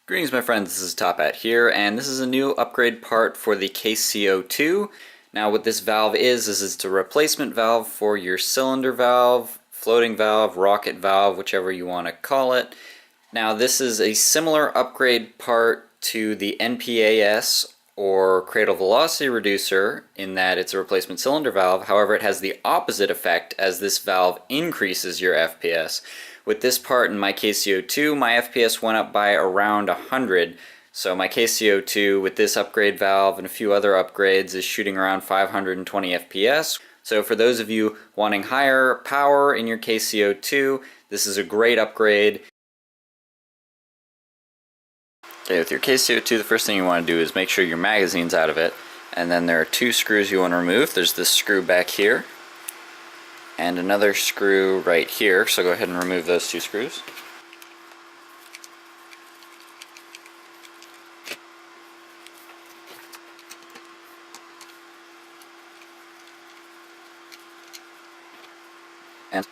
Greetings my friends, this is Top Hat here, and this is a new upgrade part for the KC-02. Now what this valve is it's a replacement valve for your cylinder valve, floating valve, rocket valve, whichever you want to call it. Now this is a similar upgrade part to the NPAS or cradle velocity reducer in that it's a replacement cylinder valve. However, it has the opposite effect as this valve increases your FPS. With this part in my KC-02, my FPS went up by around 100. So my KC-02 with this upgrade valve and a few other upgrades is shooting around 520 FPS. So for those of you wanting higher power in your KC-02, this is a great upgrade. Okay, with your KC-02, the first thing you want to do is make sure your magazine's out of it. And then there are two screws you want to remove. There's this screw back here and another screw right here, so go ahead and remove those two screws. And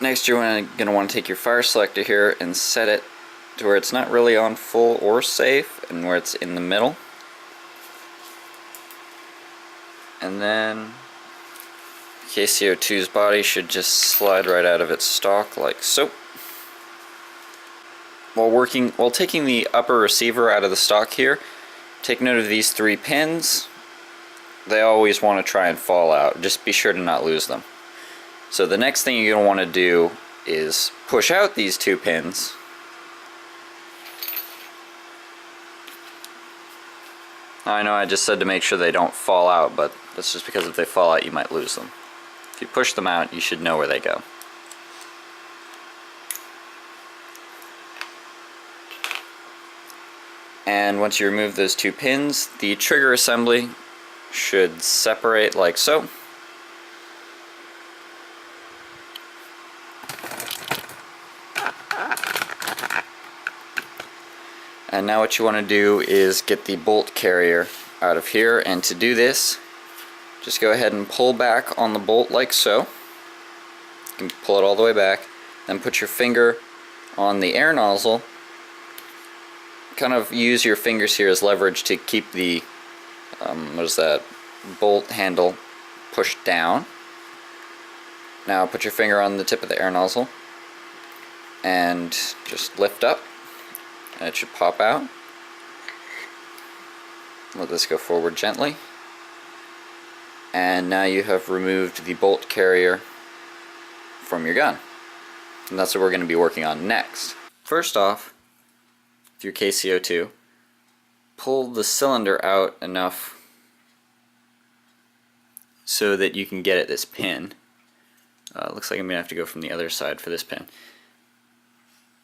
next you're going to want to take your fire selector here and set it to where it's not really on full or safe and where it's in the middle. And then KC-02's body should just slide right out of its stock like so. While taking the upper receiver out of the stock here, take note of these three pins. They always want to try and fall out. Just be sure to not lose them. So the next thing you're going to want to do is push out these two pins. I know I just said to make sure they don't fall out, but that's just because if they fall out you might lose them. If you push them out, you should know where they go. And once you remove those two pins, the trigger assembly should separate like so. And now what you want to do is get the bolt carrier out of here, and to do this, just go ahead and pull back on the bolt like so. You can pull it all the way back, then put your finger on the air nozzle. Kind of use your fingers here as leverage to keep the bolt handle pushed down. Now put your finger on the tip of the air nozzle and just lift up, and it should pop out. Let this go forward gently. And now you have removed the bolt carrier from your gun. And that's what we're going to be working on next. First off, with your KC-02, pull the cylinder out enough so that you can get at this pin. Looks like I'm going to have to go from the other side for this pin.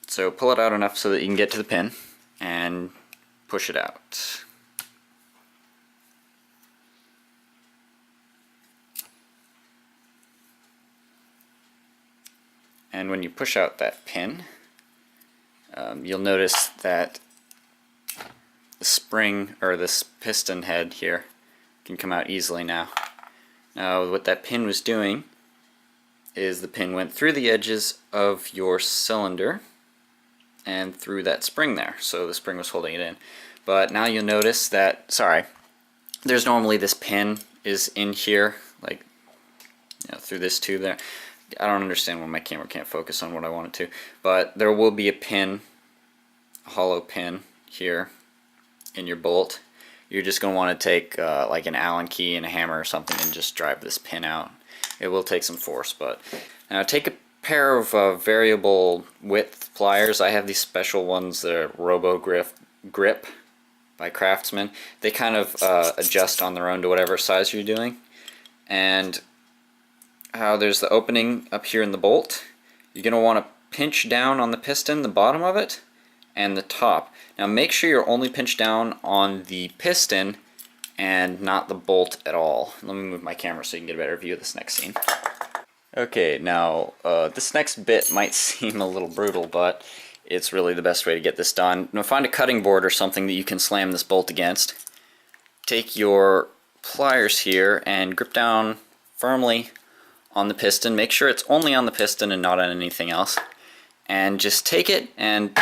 So pull it out enough so that you can get to the pin and push it out. And when you push out that pin, you'll notice that the spring, or this piston head here, can come out easily now. Now what that pin was doing is the pin went through the edges of your cylinder and through that spring there, so the spring was holding it in. But now you'll notice that, there's normally this pin is in here, like, through this tube there. I don't understand why my camera can't focus on what I want it to, but there will be a pin, a hollow pin here in your bolt. You're just going to want to take like an Allen key and a hammer or something and just drive this pin out. It will take some force, but now take a pair of variable width pliers. I have these special ones that are Robo Grip by Craftsman. They kind of adjust on their own to whatever size you're doing. And how there's the opening up here in the bolt, you're going to want to pinch down on the piston, the bottom of it, and the top. Now make sure you're only pinched down on the piston and not the bolt at all. Let me move my camera so you can get a better view of this next scene. Okay, now this next bit might seem a little brutal, but it's really the best way to get this done. Now find a cutting board or something that you can slam this bolt against. Take your pliers here and grip down firmly on the piston. Make sure it's only on the piston and not on anything else. And just take it and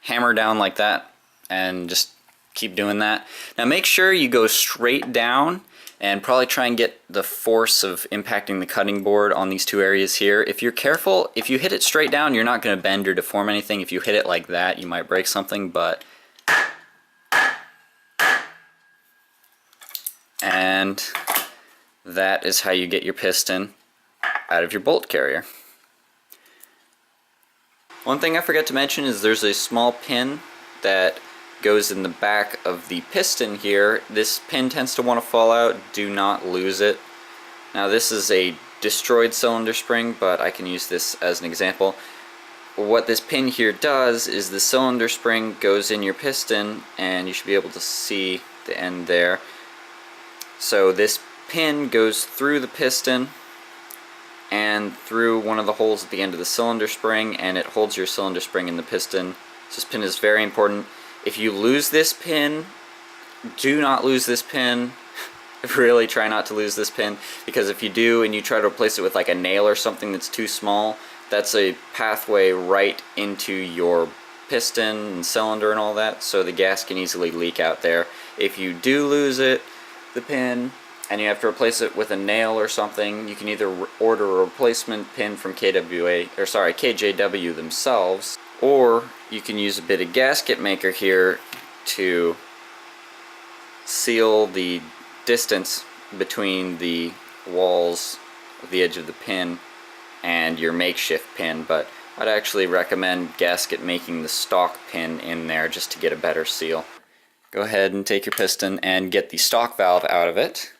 hammer down like that and just keep doing that. Now make sure you go straight down and probably try and get the force of impacting the cutting board on these two areas here. If you're careful, if you hit it straight down, you're not going to bend or deform anything. If you hit it like that, you might break something, but... And that is how you get your piston out of your bolt carrier. One thing I forgot to mention is there's a small pin that goes in the back of the piston here. This pin tends to want to fall out. Do not lose it. Now this is a destroyed cylinder spring, but I can use this as an example. What this pin here does is the cylinder spring goes in your piston, and you should be able to see the end there. So this pin goes through the piston and through one of the holes at the end of the cylinder spring, and it holds your cylinder spring in the piston. So this pin is very important. If you lose this pin, do not lose this pin. Really try not to lose this pin, because if you do and you try to replace it with like a nail or something that's too small, that's a pathway right into your piston and cylinder and all that, so the gas can easily leak out there. If you do lose it, the pin, and you have to replace it with a nail or something, you can either order a replacement pin from KJW themselves, or you can use a bit of gasket maker here to seal the distance between the walls of the edge of the pin and your makeshift pin. But I'd actually recommend gasket making the stock pin in there just to get a better seal. Go ahead and take your piston and get the stock valve out of it.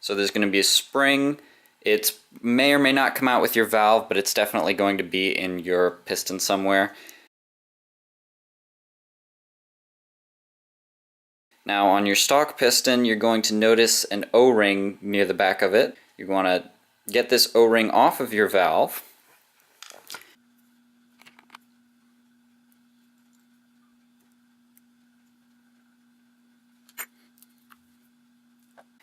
So there's going to be a spring. It may or may not come out with your valve, but it's definitely going to be in your piston somewhere. Now on your stock piston, you're going to notice an O-ring near the back of it. You want to get this O-ring off of your valve.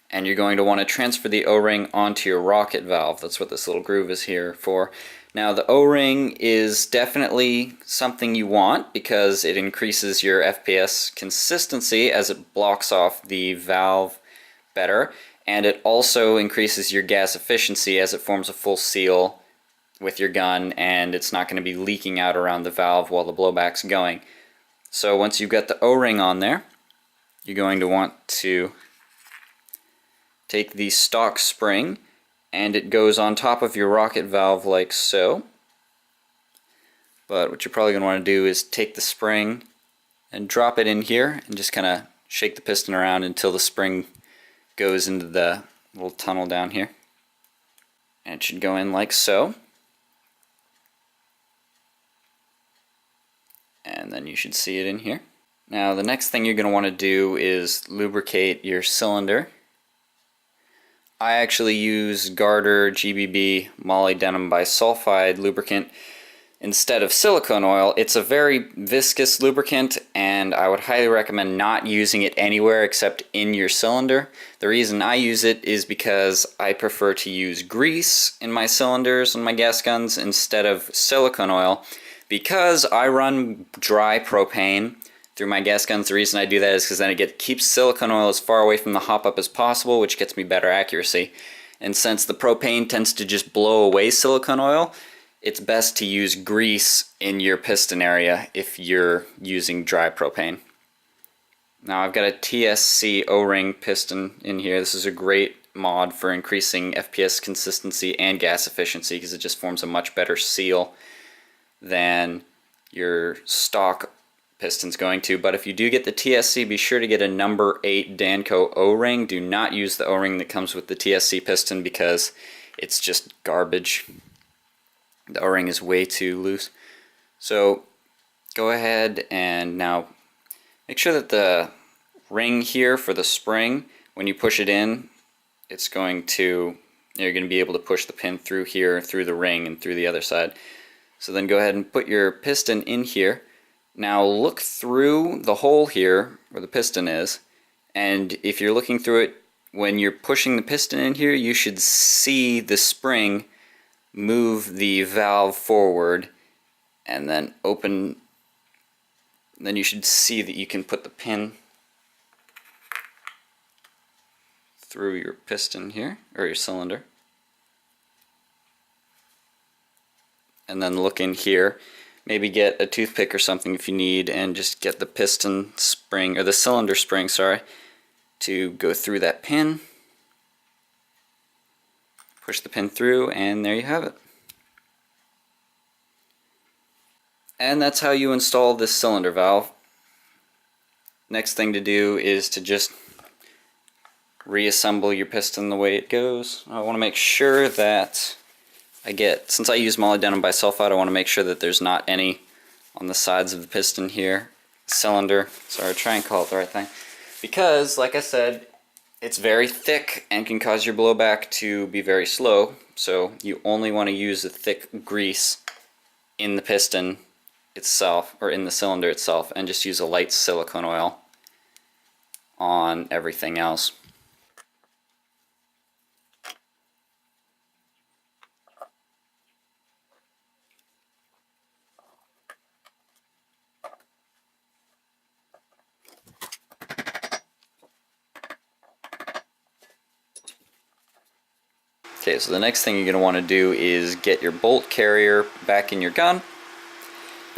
And you're going to want to transfer the O-ring onto your rocket valve. That's what this little groove is here for. Now the O-ring is definitely something you want because it increases your FPS consistency as it blocks off the valve better, and it also increases your gas efficiency as it forms a full seal with your gun, and it's not going to be leaking out around the valve while the blowback's going. So once you've got the O-ring on there, you're going to want to take the stock spring, and it goes on top of your rocket valve like so. But what you're probably going to want to do is take the spring and drop it in here and just kind of shake the piston around until the spring goes into the little tunnel down here. And it should go in like so. And then you should see it in here. Now the next thing you're going to want to do is lubricate your cylinder. I actually use Garter GBB molybdenum bisulfide lubricant instead of silicone oil. It's a very viscous lubricant, and I would highly recommend not using it anywhere except in your cylinder. The reason I use it is because I prefer to use grease in my cylinders and my gas guns instead of silicone oil. Because I run dry propane through my gas guns, the reason I do that is because then it keeps silicone oil as far away from the hop-up as possible, which gets me better accuracy. And since the propane tends to just blow away silicone oil, it's best to use grease in your piston area if you're using dry propane. Now I've got a TSC O-ring piston in here. This is a great mod for increasing FPS consistency and gas efficiency because it just forms a much better seal than your stock piston's going to. But if you do get the TSC, be sure to get a number 8 Danco O-ring. Do not use the O-ring that comes with the TSC piston because it's just garbage. The O-ring is way too loose. So go ahead and now make sure that the ring here for the spring, when you push it in, it's going to, you're going to be able to push the pin through here, through the ring, and through the other side. So then go ahead and put your piston in here. Now look through the hole here where the piston is, and if you're looking through it when you're pushing the piston in here, you should see the spring move the valve forward and then open And then you should see that you can put the pin through your piston here, or your cylinder. And then look in here, maybe get a toothpick or something if you need, and just get the piston spring, or the cylinder spring, sorry, to go through that pin. Push the pin through, and there you have it. And that's how you install this cylinder valve. Next thing to do is to just reassemble your piston the way it goes. I want to make sure that since I use molybdenum bisulfite, I want to make sure that there's not any on the sides of the piston here. Cylinder, sorry, try and call it the right thing. Because, like I said, it's very thick and can cause your blowback to be very slow, so you only want to use the thick grease in the piston itself, or in the cylinder itself, and just use a light silicone oil on everything else. Okay, so the next thing you're going to want to do is get your bolt carrier back in your gun.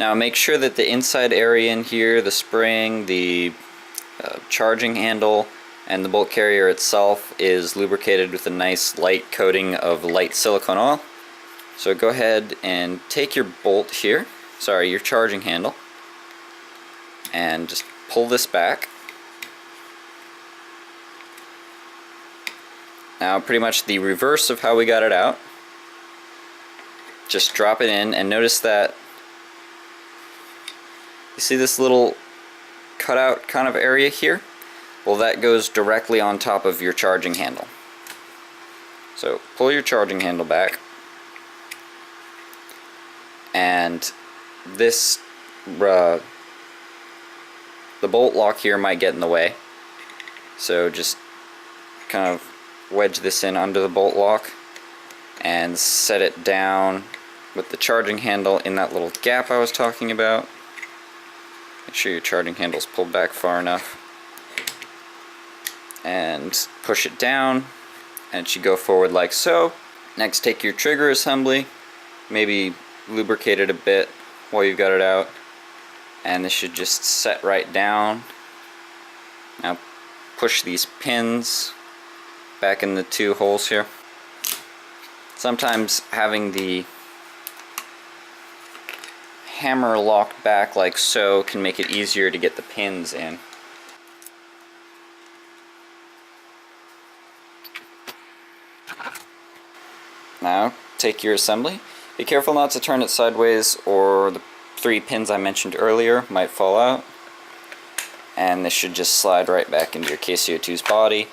Now make sure that the inside area in here, the spring, the charging handle, and the bolt carrier itself is lubricated with a nice light coating of light silicone oil. So go ahead and take your bolt here, sorry, your charging handle, and just pull this back. Now pretty much the reverse of how we got it out. Just drop it in, and notice that you see this little cutout kind of area here? Well, that goes directly on top of your charging handle. So pull your charging handle back, and this the bolt lock here might get in the way, so just kind of wedge this in under the bolt lock and set it down with the charging handle in that little gap I was talking about. Make sure your charging handle's pulled back far enough, and push it down, and it should go forward like so. Next, take your trigger assembly, maybe lubricate it a bit while you've got it out, and this should just set right down. Now push these pins back in the two holes here. Sometimes having the hammer locked back like so can make it easier to get the pins in. Now take your assembly. Be careful not to turn it sideways, or the 3 pins I mentioned earlier might fall out. And this should just slide right back into your KC-02's body.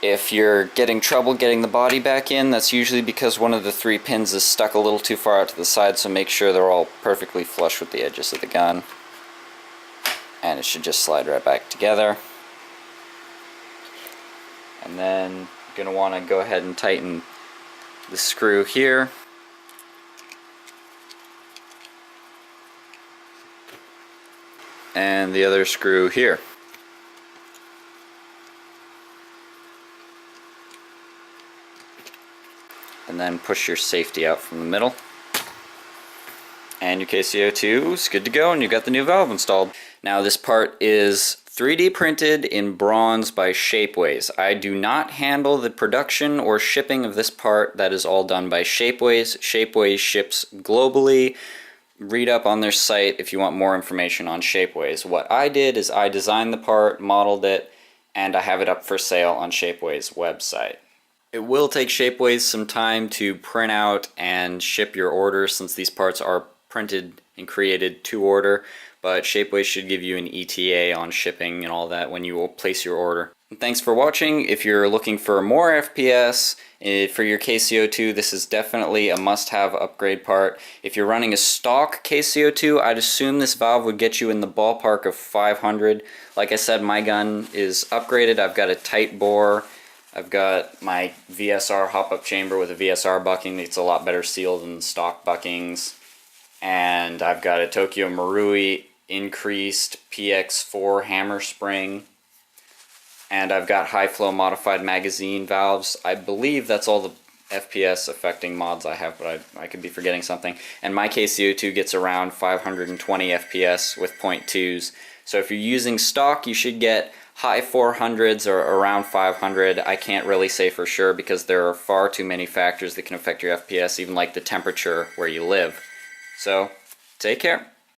If you're getting trouble getting the body back in, that's usually because one of the 3 pins is stuck a little too far out to the side, so make sure they're all perfectly flush with the edges of the gun. And it should just slide right back together. And then you're going to want to go ahead and tighten the screw here. And the other screw here. And then push your safety out from the middle. And your KC-02 is good to go, and you've got the new valve installed. Now this part is 3D printed in bronze by Shapeways. I do not handle the production or shipping of this part. That is all done by Shapeways. Shapeways ships globally. Read up on their site if you want more information on Shapeways. What I did is I designed the part, modeled it, and I have it up for sale on Shapeways' website. It will take Shapeways some time to print out and ship your order, since these parts are printed and created to order, but Shapeways should give you an ETA on shipping and all that when you will place your order. And thanks for watching. If you're looking for more FPS for your KC-02, this is definitely a must-have upgrade part. If you're running a stock KC-02, I'd assume this valve would get you in the ballpark of 500. Like I said, my gun is upgraded. I've got a tight bore. I've got my VSR hop-up chamber with a VSR bucking. It's a lot better sealed than the stock buckings. And I've got a Tokyo Marui increased PX4 hammer spring, and I've got high flow modified magazine valves. I believe that's all the FPS affecting mods I have, but I could be forgetting something. And my KC-02 gets around 520 FPS with 0.2s. So if you're using stock, you should get high 400s or around 500. I can't really say for sure because there are far too many factors that can affect your FPS, even like the temperature where you live. So take care.